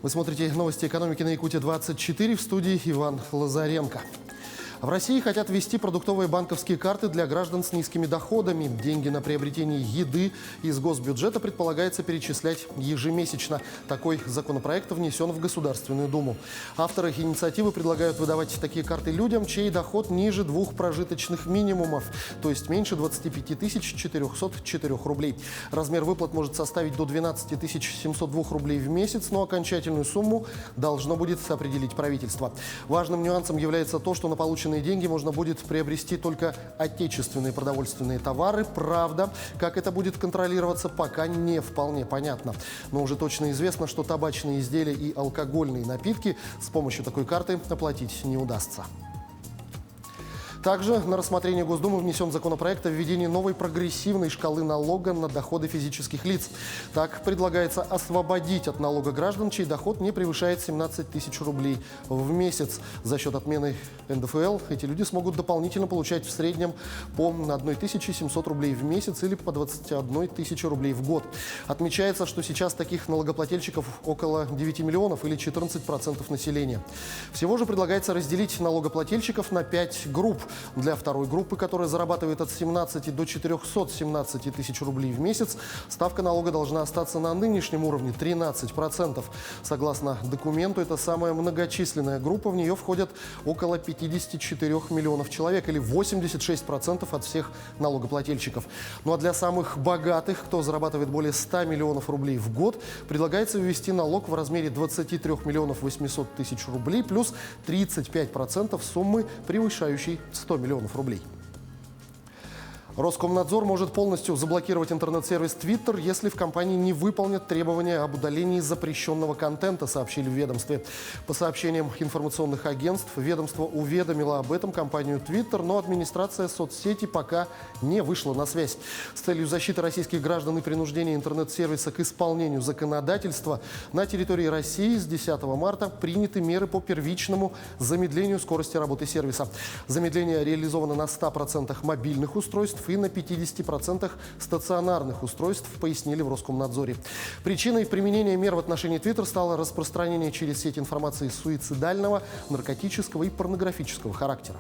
Вы смотрите новости экономики на Якутия-24, в студии Иван Лазаренко. В России хотят ввести продуктовые банковские карты для граждан с низкими доходами. Деньги на приобретение еды из госбюджета предполагается перечислять ежемесячно. Такой законопроект внесен в Государственную Думу. Авторы инициативы предлагают выдавать такие карты людям, чей доход ниже 2 прожиточных минимумов, то есть меньше 25 404 рублей. Размер выплат может составить до 12 702 рублей в месяц, но окончательную сумму должно будет определить правительство. Важным нюансом является то, что на полученные деньги можно будет приобрести только отечественные продовольственные товары. Правда, как это будет контролироваться, пока не вполне понятно. Но уже точно известно, что табачные изделия и алкогольные напитки с помощью такой карты оплатить не удастся. Также на рассмотрение Госдумы внесен законопроект о введении новой прогрессивной шкалы налога на доходы физических лиц. Так предлагается освободить от налога граждан, чей доход не превышает 17 тысяч рублей в месяц. За счет отмены НДФЛ эти люди смогут дополнительно получать в среднем по 1700 рублей в месяц или по 21 тысячи рублей в год. Отмечается, что сейчас таких налогоплательщиков около 9 миллионов или 14% населения. Всего же предлагается разделить налогоплательщиков на 5 групп. Для второй группы, которая зарабатывает от 17 до 417 тысяч рублей в месяц, ставка налога должна остаться на нынешнем уровне 13%. Согласно документу, это самая многочисленная группа. В нее входят около 54 миллионов человек или 86% от всех налогоплательщиков. Ну а для самых богатых, кто зарабатывает более 100 миллионов рублей в год, предлагается ввести налог в размере 23 миллионов 800 тысяч рублей плюс 35% суммы, превышающей 100 миллионов рублей. Роскомнадзор может полностью заблокировать интернет-сервис Twitter, если в компании не выполнят требования об удалении запрещенного контента, сообщили в ведомстве. По сообщениям информационных агентств, ведомство уведомило об этом компанию Twitter, но администрация соцсети пока не вышла на связь. С целью защиты российских граждан и принуждения интернет-сервиса к исполнению законодательства на территории России с 10 марта приняты меры по первичному замедлению скорости работы сервиса. Замедление реализовано на 100% мобильных устройств и на 50% стационарных устройств, пояснили в Роскомнадзоре. Причиной применения мер в отношении Twitter стало распространение через сеть информации суицидального, наркотического и порнографического характера.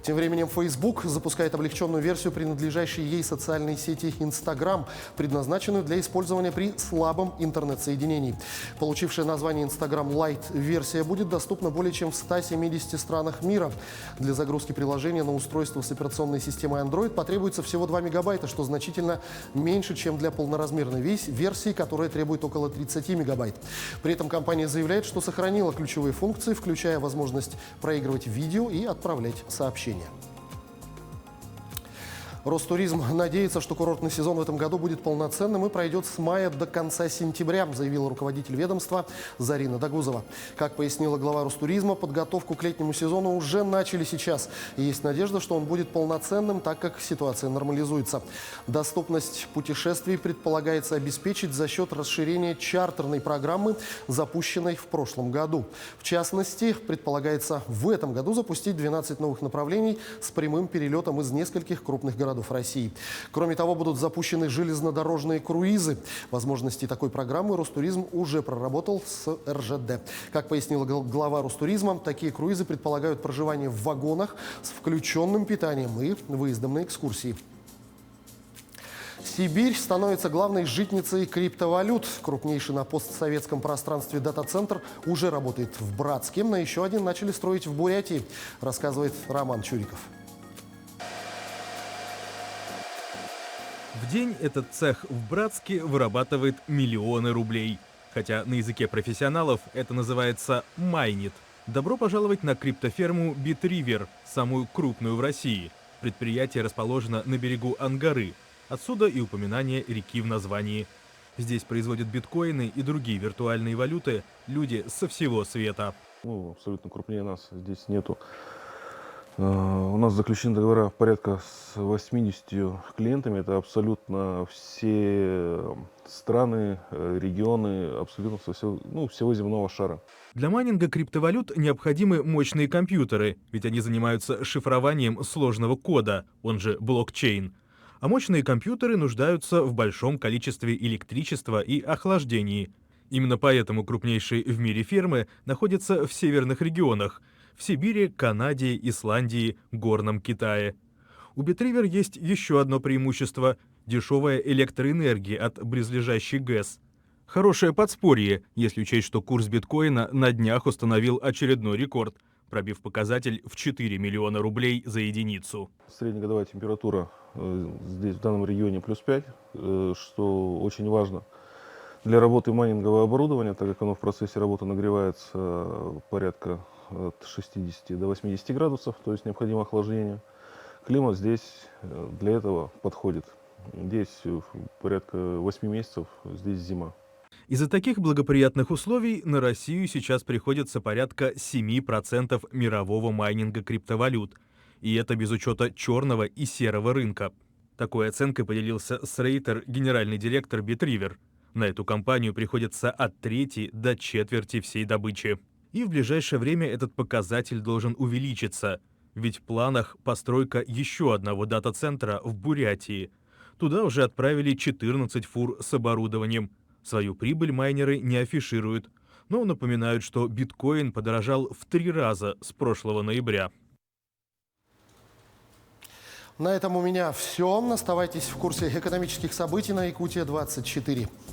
Тем временем Facebook запускает облегченную версию принадлежащей ей социальной сети Instagram, предназначенную для использования при слабом интернет-соединении. Получившая название Instagram Lite версия будет доступна более чем в 170 странах мира. Для загрузки приложения на устройство с операционной системой Android потребуется всего 2 мегабайта, что значительно меньше, чем для полноразмерной версии, которая требует около 30 мегабайт. При этом компания заявляет, что сохранила ключевые функции, включая возможность проигрывать видео и отправлять сообщения. Ростуризм надеется, что курортный сезон в этом году будет полноценным и пройдет с мая до конца сентября, заявила руководитель ведомства Зарина Дагузова. Как пояснила глава Ростуризма, подготовку к летнему сезону уже начали сейчас. И есть надежда, что он будет полноценным, так как ситуация нормализуется. Доступность путешествий предполагается обеспечить за счет расширения чартерной программы, запущенной в прошлом году. В частности, предполагается в этом году запустить 12 новых направлений с прямым перелетом из нескольких крупных городов России. Кроме того, будут запущены железнодорожные круизы. Возможности такой программы Ростуризм уже проработал с РЖД. Как пояснила глава Ростуризма, такие круизы предполагают проживание в вагонах с включенным питанием и выездом на экскурсии. Сибирь становится главной житницей криптовалют. Крупнейший на постсоветском пространстве дата-центр уже работает в Братске. На еще один начали строить в Бурятии, рассказывает Роман Чуриков. В день этот цех в Братске вырабатывает миллионы рублей. Хотя на языке профессионалов это называется майнит. Добро пожаловать на криптоферму Bitриver, самую крупную в России. Предприятие расположено на берегу Ангары. Отсюда и упоминание реки в названии. Здесь производят биткоины и другие виртуальные валюты люди со всего света. Абсолютно крупнее нас здесь нету. У нас заключены договора порядка с 80 клиентами. Это абсолютно все страны, регионы, абсолютно всего земного шара. Для майнинга криптовалют необходимы мощные компьютеры, ведь они занимаются шифрованием сложного кода, он же блокчейн. А мощные компьютеры нуждаются в большом количестве электричества и охлаждении. Именно поэтому крупнейшие в мире фермы находятся в северных регионах – в Сибири, Канаде, Исландии, Горном Китае. У Bitriver есть еще одно преимущество – дешевая электроэнергия от близлежащей ГЭС. Хорошее подспорье, если учесть, что курс биткоина на днях установил очередной рекорд, пробив показатель в 4 миллиона рублей за единицу. Среднегодовая температура здесь, в данном регионе, плюс 5, что очень важно для работы майнингового оборудования, так как оно в процессе работы нагревается порядка от 60 до 80 градусов, то есть необходимо охлаждение. Климат здесь для этого подходит. Здесь порядка 8 месяцев, здесь зима. Из-за таких благоприятных условий на Россию сейчас приходится порядка 7% мирового майнинга криптовалют. И это без учета черного и серого рынка. Такой оценкой поделился с Рейтер генеральный директор Bitriver. На эту компанию приходится от трети до четверти всей добычи. И в ближайшее время этот показатель должен увеличиться. Ведь в планах постройка еще одного дата-центра в Бурятии. Туда уже отправили 14 фур с оборудованием. Свою прибыль майнеры не афишируют, но напоминают, что биткоин подорожал в 3 раза с прошлого ноября. На этом у меня все. Оставайтесь в курсе экономических событий на Якутия 24.